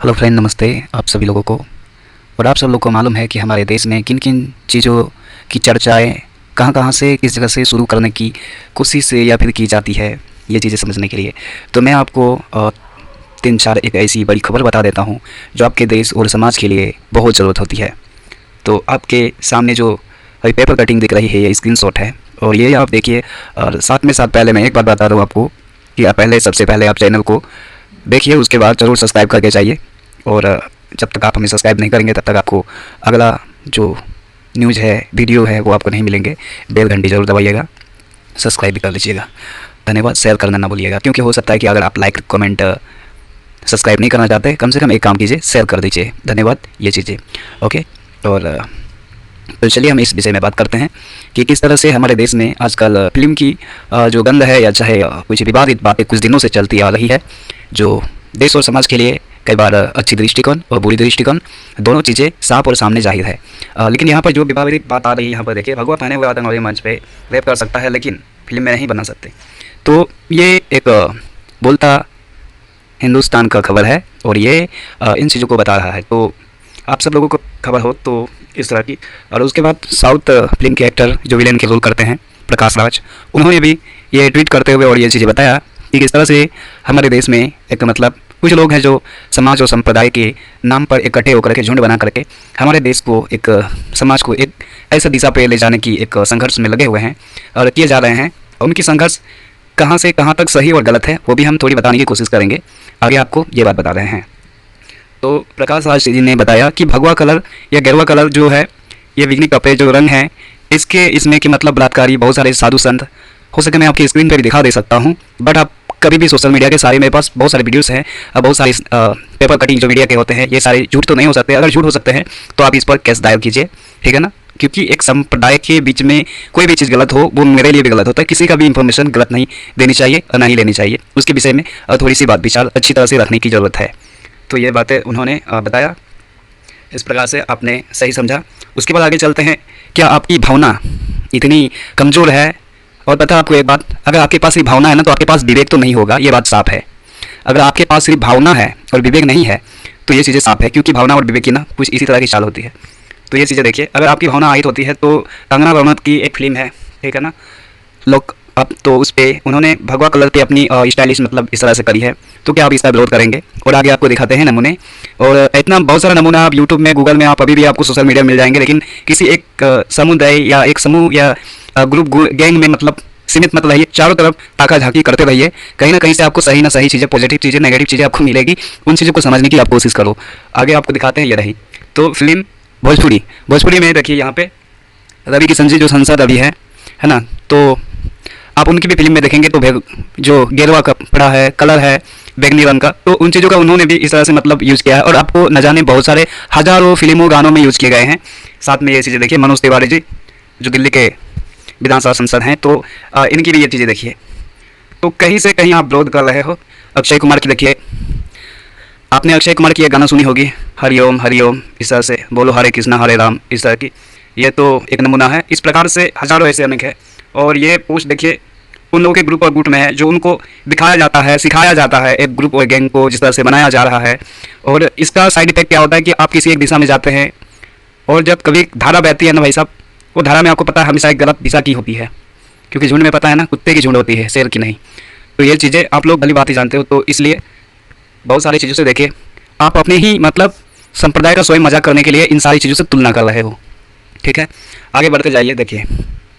Hello friend, नमस्ते आप सभी लोगों को। और आप सब लोग को मालूम है कि हमारे देश में किन किन चीज़ों की चर्चाएं कहाँ कहाँ से किस जगह से शुरू करने की कोशिश से या फिर की जाती है, ये चीज़ें समझने के लिए तो मैं आपको तीन चार एक ऐसी बड़ी खबर बता देता हूँ जो आपके देश और समाज के लिए बहुत ज़रूरत होती है। तो आपके सामने जो अभी पेपर कटिंग दिख रही है ये स्क्रीनशॉट है और ये आप देखिए। और साथ पहले मैं एक बात बता दूँ आपको कि सबसे पहले आप चैनल को देखिए, उसके बाद ज़रूर सब्सक्राइब करके जाइए। और जब तक आप हमें सब्सक्राइब नहीं करेंगे तब तक आपको अगला जो न्यूज़ है, वीडियो है, वो आपको नहीं मिलेंगे। बेल घंटी ज़रूर दबाइएगा, सब्सक्राइब भी कर लीजिएगा। धन्यवाद। शेयर करना ना भूलिएगा, क्योंकि हो सकता है कि अगर आप लाइक कमेंट सब्सक्राइब नहीं करना चाहते, कम से कम एक काम कीजिए, शेयर कर दीजिए। धन्यवाद। ये चीज़ें ओके। और तो चलिए हम इस विषय में बात करते हैं कि किस तरह से हमारे देश में आजकल फिल्म की जो गंध है या चाहे कुछ विवादित बातें कुछ दिनों से चलती आ रही है, जो देश और समाज के लिए कई बार अच्छी दृष्टिकोण और बुरी दृष्टिकोण दोनों चीज़ें साफ और सामने जाहिर है। लेकिन यहाँ पर जो विवादित बात आ रही है, यहाँ पर देखिए, भगवा पहने हुए आतंकवादी मंच पे रेप कर सकता है लेकिन फिल्म में नहीं बना सकते। तो ये एक बोलता हिंदुस्तान का खबर है और ये इन चीज़ों को बता रहा है। तो आप सब लोगों को खबर हो तो इस तरह की। और उसके बाद साउथ फिल्म के एक्टर जो विलेन के रोल करते हैं, प्रकाश राज, उन्होंने भी ये ट्वीट करते हुए और ये चीज़ें बताया कि किस तरह से हमारे देश में एक कुछ लोग हैं जो समाज और संप्रदाय के नाम पर इकट्ठे होकर के झुंड बना करके हमारे देश को एक समाज को एक ऐसा दिशा पे ले जाने की एक संघर्ष में लगे हुए हैं और किए जा रहे हैं। और उनकी संघर्ष कहाँ से कहाँ तक सही और गलत है वो भी हम थोड़ी बताने की कोशिश करेंगे। आगे आपको ये बात बता रहे हैं। तो प्रकाश राज जी ने बताया कि भगवा कलर या गेरुआ कलर जो है, ये विघ्निक कपड़े जो रंग हैं, इसमें कि बलात्कारी बहुत सारे साधु संत, हो सके मैं आपकी स्क्रीन पर भी दिखा दे सकता हूँ, बट आप कभी भी सोशल मीडिया के सारे, मेरे पास बहुत सारे वीडियोस हैं, बहुत सारे पेपर कटिंग जो मीडिया के होते हैं, ये सारे झूठ तो नहीं हो सकते। अगर झूठ हो सकते हैं तो आप इस पर केस दायर कीजिए, ठीक है ना। क्योंकि एक संप्रदाय के बीच में कोई भी चीज़ गलत हो वो मेरे लिए भी गलत होता है। किसी का भी इंफॉर्मेशन गलत नहीं देनी चाहिए और ना ही लेनी चाहिए। उसके विषय में थोड़ी सी बात विचार अच्छी तरह से रखने की ज़रूरत है। तो ये बातें उन्होंने बताया, इस प्रकार से आपने सही समझा। उसके बाद आगे चलते हैं। क्या आपकी भावना इतनी कमज़ोर है? और पता है आपको एक बात, अगर आपके पास सिर्फ भावना है ना तो आपके पास विवेक तो नहीं होगा, ये बात साफ है। अगर आपके पास सिर्फ भावना है और विवेक नहीं है तो ये चीज़ें साफ है, क्योंकि भावना और विवेक की ना कुछ इसी तरह की चाल होती है। तो ये चीज़ें देखिए, अगर आपकी भावना आहित होती है तो कंगना रनौत की एक फिल्म है, ठीक है ना, लोग अब तो उस पर उन्होंने भगवा कलर पे अपनी स्टाइलिश इस तरह से करी है। तो क्या आप इसका विरोध करेंगे? और आगे आपको दिखाते हैं नमूने, और इतना बहुत सारा नमूना आप यूट्यूब में, गूगल में, आप अभी भी आपको सोशल मीडिया में मिल जाएंगे। लेकिन किसी एक समुदाय या एक समूह या ग्रुप गैंग में सीमित मत रहिए, चारों तरफ ताका झांकी करते रहिए। कहीं ना कहीं से आपको सही ना सही चीज़ें, पॉजिटिव चीज़ें, नेगेटिव चीज़ें आपको मिलेगी। उन चीज़ों को समझने की आप कोशिश करो। आगे आपको दिखाते हैं ये रही। तो फिल्म भोजपुरी में देखिए, यहाँ पे रवि किशन जी जो सांसद अभी है ना, तो आप उनकी भी फिल्म में देखेंगे तो जो गेरुआ कपड़ा है, कलर है बैगनी रंग का, तो उन चीज़ों का उन्होंने भी इस तरह से यूज़ किया है। और आपको न जाने बहुत सारे हज़ारों फिल्मों गानों में यूज़ किए गए हैं। साथ में ये चीज़ें देखिए, मनोज तिवारी जी जो दिल्ली के विधानसभा सांसद हैं, तो इनकी भी ये चीज़ें देखिए। तो कहीं से कहीं आप विरोध कर रहे हो। अक्षय कुमार की देखिए, आपने अक्षय कुमार की एक गाना सुनी होगी, हरिओम हरिओम, इस तरह से बोलो हरे कृष्णा हरे राम, इस तरह की। ये तो एक नमूना है। इस प्रकार से हज़ारों ऐसे अनेक है। और ये पोस्ट देखिए उन लोगों के ग्रुप और गुट में है जो उनको दिखाया जाता है, सिखाया जाता है एक ग्रुप और गैंग को जिस तरह से बनाया जा रहा है। और इसका साइड इफेक्ट क्या होता है कि आप किसी एक दिशा में जाते हैं और जब कभी धारा बहती है ना भाई साहब, वो धारा में आपको पता है हमेशा एक गलत दिशा की होती है, क्योंकि झुंड में पता है ना, कुत्ते की झुंड होती है, शेर की नहीं। तो ये चीज़ें आप लोग भली बात ही जानते हो। तो इसलिए बहुत सारी चीज़ों से देखिए, आप अपने ही संप्रदाय का स्वयं मजाक करने के लिए इन सारी चीज़ों से तुलना कर रहे हो, ठीक है। आगे बढ़ते जाइए। देखिए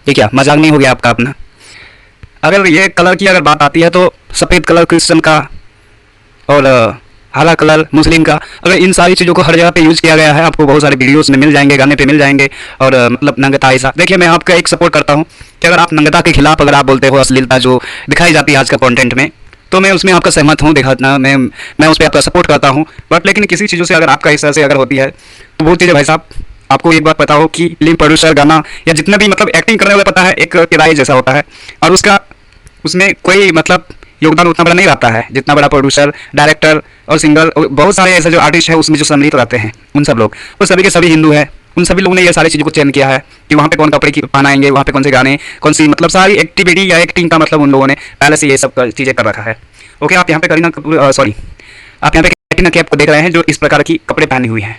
ये क्या मजाक नहीं हो गया आपका अपना? अगर ये कलर की अगर बात आती है तो सफ़ेद कलर क्रिश्चियन का और हरा कलर मुस्लिम का, अगर इन सारी चीज़ों को हर जगह पे यूज़ किया गया है, आपको बहुत सारे वीडियोस में मिल जाएंगे, गाने पे मिल जाएंगे। और नंगता ऐसा देखिए, मैं आपका एक सपोर्ट करता हूँ कि अगर आप नंगता के खिलाफ अगर आप बोलते हो, अश्लीलता जो दिखाई जाती है आज का कंटेंट में, तो मैं उसमें आपका सहमत हूँ, दिखाना मैं उस पर आपका सपोर्ट करता हूँ। बट लेकिन किसी चीज़ों से अगर आपका इस तरह से अगर होती है तो वो चीज़ें भाई साहब, आपको एक बात पता हो कि फिल्म प्रोड्यूसर, गाना या जितना भी एक्टिंग करने वाला, पता है एक किराए जैसा होता है और उसमें कोई योगदान उतना बड़ा नहीं रहता है जितना बड़ा प्रोड्यूसर, डायरेक्टर और सिंगर, बहुत सारे ऐसे जो आर्टिस्ट हैं उसमें जो सम्मिलित रहते हैं, उन सब लोग, वो सभी के सभी हिंदू हैं। उन सभी लोगों ने ये सारी चीज़ों को चयन किया है कि वहाँ पे कौन कपड़े की पहनाएंगे, वहाँ पे कौन से गाने, कौन सी सारी एक्टिविटी या एक्टिंग का उन लोगों ने पहले से ये सब चीज़ें कर रखा है। ओके, आप यहाँ पे आप यहाँ पे कैटरीना कैफ को देख रहे हैं जो इस प्रकार की कपड़े पहनी हुई हैं,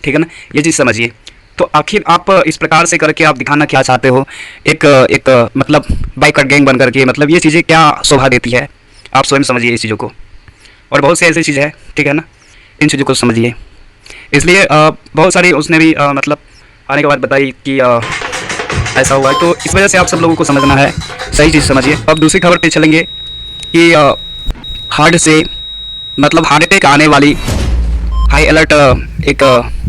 ठीक है ना, ये चीज़ समझिए। तो आखिर आप इस प्रकार से करके आप दिखाना क्या चाहते हो, एक मतलब बाइकर गैंग बन करके, मतलब ये चीज़ें क्या शोभा देती है, आप स्वयं समझिए इस चीज़ों को। और बहुत सी ऐसी चीज़ है, ठीक है ना, इन चीज़ों को समझिए। इसलिए बहुत सारी उसने भी मतलब आने के बाद बताई कि ऐसा हुआ है, तो इस वजह से आप सब लोगों को समझना है, सही चीज़ समझिए। अब दूसरी खबर पे चलेंगे कि हार्ट से मतलब हार्ट अटैक आने वाली हाई अलर्ट एक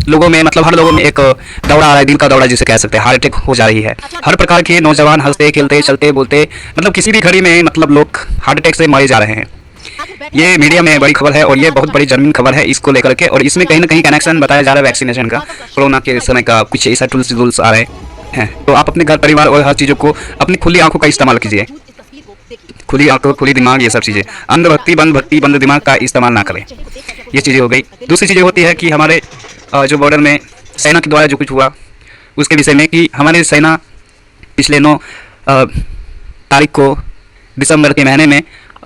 लोगों में, मतलब हर लोगों में एक दौड़ा आ रहा है, दिल का दौड़ा जिसे कह सकते हैं, हार्ट अटैक हो जा रही है। हर प्रकार के नौजवान हंसते खेलते चलते बोलते, मतलब किसी भी घड़ी में मतलब लोग हार्ट अटैक से मारे जा रहे हैं। ये मीडिया में बड़ी खबर है और ये बहुत बड़ी जर्मन खबर है इसको लेकर के, और इसमें कहीं ना कहीं कनेक्शन बताया जा रहा है वैक्सीनेशन का, कोरोना के समय का कुछ ऐसा टूल्स आ रहे हैं। तो आप अपने घर परिवार और हर चीज़ों को अपनी खुली आंखों का इस्तेमाल कीजिए, खुली आंखों खुली दिमाग, ये सब चीज़ें, अंधभक्ति बंद दिमाग का इस्तेमाल ना करें। ये चीज़ें हो गई। दूसरी चीज़ें होती है कि हमारे जो बॉर्डर में सेना के द्वारा जो कुछ हुआ उसके विषय में, कि हमारे सेना पिछले 9 तारीख को दिसंबर के महीने में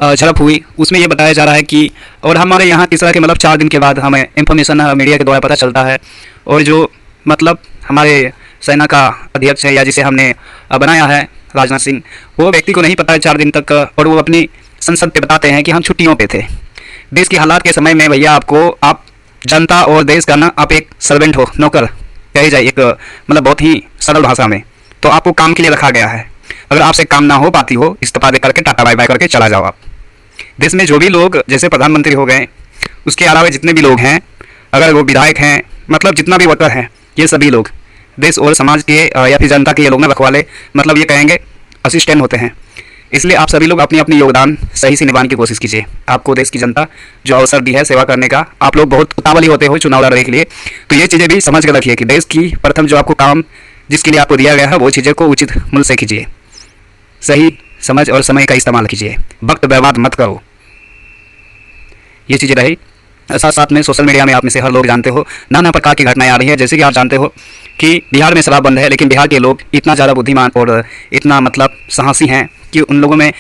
झड़प हुई, उसमें ये बताया जा रहा है कि, और हमारे यहाँ किस तरह के मतलब 4 दिन के बाद हमें इंफॉर्मेशन मीडिया के द्वारा पता चलता है, और जो मतलब हमारे सेना का अध्यक्ष है या जिसे हमने बनाया है राजनाथ सिंह, वो व्यक्ति को नहीं पता है 4 दिन तक, और वो अपनी संसद पे बताते हैं कि हम छुट्टियों पे थे। देश की हालात के समय में भैया आपको, आप जनता और देश का ना, आप एक सर्वेंट हो, नौकर कही जाए, एक मतलब बहुत ही सरल भाषा में, तो आपको काम के लिए रखा गया है। अगर आपसे काम ना हो पाती हो, इस्तीफा दे करके टाटा बाय बाय करके चला जाओ आप। देश में जो भी लोग जैसे प्रधानमंत्री हो गए, उसके अलावा जितने भी लोग हैं, अगर वो विधायक हैं, मतलब जितना भी वर्कर हैं, ये सभी लोग देश और समाज के या फिर जनता के ये लोग ना रखवाले, मतलब ये कहेंगे असिस्टेंट होते हैं। इसलिए आप सभी लोग अपनी अपनी योगदान सही से निभाने की कोशिश कीजिए। आपको देश की जनता जो अवसर दी है सेवा करने का, आप लोग बहुत उतावली होते हो चुनाव लड़ने के लिए, तो ये चीज़ें भी समझ कर रखिए कि देश की प्रथम जो आपको काम जिसके लिए आपको दिया गया है, वो चीज़ें को उचित मूल्य से कीजिए, सही समझ और समय का इस्तेमाल कीजिए, वक्त बर्बाद मत करो। ये चीज़ें रही। साथ साथ में सोशल मीडिया में आप में से हर लोग जानते हो नाना प्रकार की घटनाएं आ रही है, जैसे कि आप जानते हो कि बिहार में शराब बंद है, लेकिन बिहार के लोग इतना ज़्यादा बुद्धिमान और इतना मतलब साहसी हैं कि उन लोगों में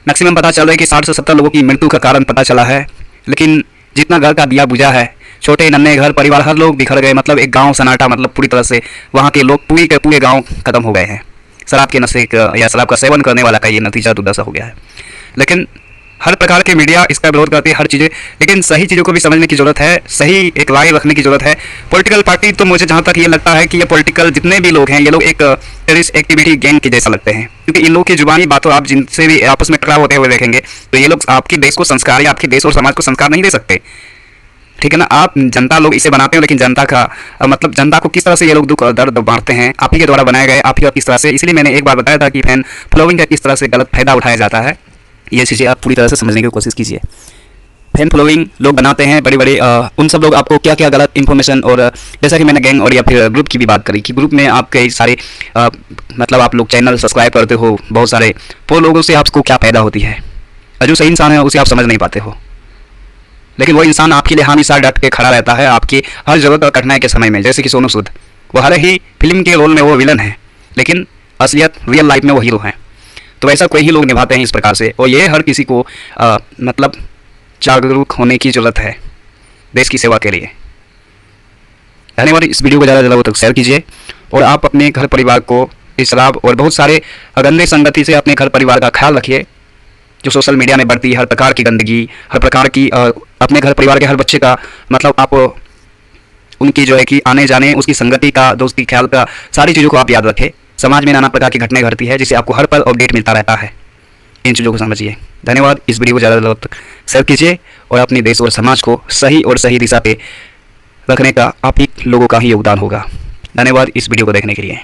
मैक्सिमम पता चल रहा है कि 60 से 70 लोगों की मृत्यु का कारण पता चला है। लेकिन जितना घर का दिया बुझा है, छोटे नन्हे घर परिवार हर लोग बिखर गए, मतलब एक गाँव सन्नाटा, मतलब पूरी तरह से वहाँ के लोग पूरे के पूरे गाँव खत्म हो गए हैं। शराब के नशे या शराब का सेवन करने वाला का ये नतीजा दुर्दशा हो गया है। लेकिन हर प्रकार के मीडिया इसका विरोध करती है, हर चीज़ें, लेकिन सही चीज़ों को भी समझने की ज़रूरत है, सही एक राय रखने की ज़रूरत है। पॉलिटिकल पार्टी तो मुझे जहाँ तक ये लगता है कि ये पॉलिटिकल जितने भी लोग हैं, ये लोग एक टेररिस्ट एक्टिविटी गैंग के जैसा लगते हैं, क्योंकि इन लोगों की जुबानी बातों आप जिनसे भी आपस में टकराव होते हुए देखेंगे, तो ये लोग आपके देश को संस्कार या आपके देश और समाज को संस्कार नहीं दे सकते, ठीक है ना। आप जनता लोग इसे बनाते हो, लेकिन जनता का मतलब जनता को किस तरह से ये लोग दुख और दर्द बांटते हैं, आप ही के द्वारा बनाए गए, आप ही किस तरह से। इसलिए मैंने एक बार बताया था कि फैन फॉलोइंग का किस तरह से गलत फायदा उठाया जाता है। ये चीज़ें आप पूरी तरह से समझने की कोशिश कीजिए। फैन फॉलोइंग लोग बनाते हैं बड़े बड़े, उन सब लोग आपको क्या क्या गलत इन्फॉर्मेशन, और जैसा कि मैंने गैंग और या फिर ग्रुप की भी बात करी कि ग्रुप में आप कई सारे मतलब आप लोग चैनल सब्सक्राइब करते हो बहुत सारे, वो लोगों से आपको क्या फायदा होती है, जो सही इंसान है उसे आप समझ नहीं पाते हो। लेकिन वो इंसान आपके लिए हमेशा डट के खड़ा रहता है आपकी हर जरूरत और कठिनाई के समय में, जैसे कि सोनू सूद, वो हर ही फिल्म के रोल में वो विलन है, लेकिन असलियत रियल लाइफ में वो हीरो हैं। तो ऐसा कोई ही लोग निभाते हैं इस प्रकार से, और ये हर किसी को मतलब जागरूक होने की ज़रूरत है देश की सेवा के लिए। धन्यवाद। इस वीडियो को ज़्यादा से ज़्यादा तक शेयर कीजिए, और आप अपने घर परिवार को इस शराब और बहुत सारे गंदे संगति से अपने घर परिवार का ख्याल रखिए। जो सोशल मीडिया में बढ़ती है हर प्रकार की गंदगी, हर प्रकार की अपने घर परिवार के हर बच्चे का मतलब आप उनकी जो है कि आने जाने उसकी संगति का, दोस्ती ख्याल का, सारी चीज़ों को आप याद रखें। समाज में नाना प्रकार की घटनाएं घटती है जिससे आपको हर पल अपडेट मिलता रहता है, इन चीज़ों को समझिए। धन्यवाद। इस वीडियो को ज़्यादा से ज़्यादा तक शेयर कीजिए, और अपने देश और समाज को सही और सही दिशा पे रखने का आप ही लोगों का ही योगदान होगा। धन्यवाद इस वीडियो को देखने के लिए।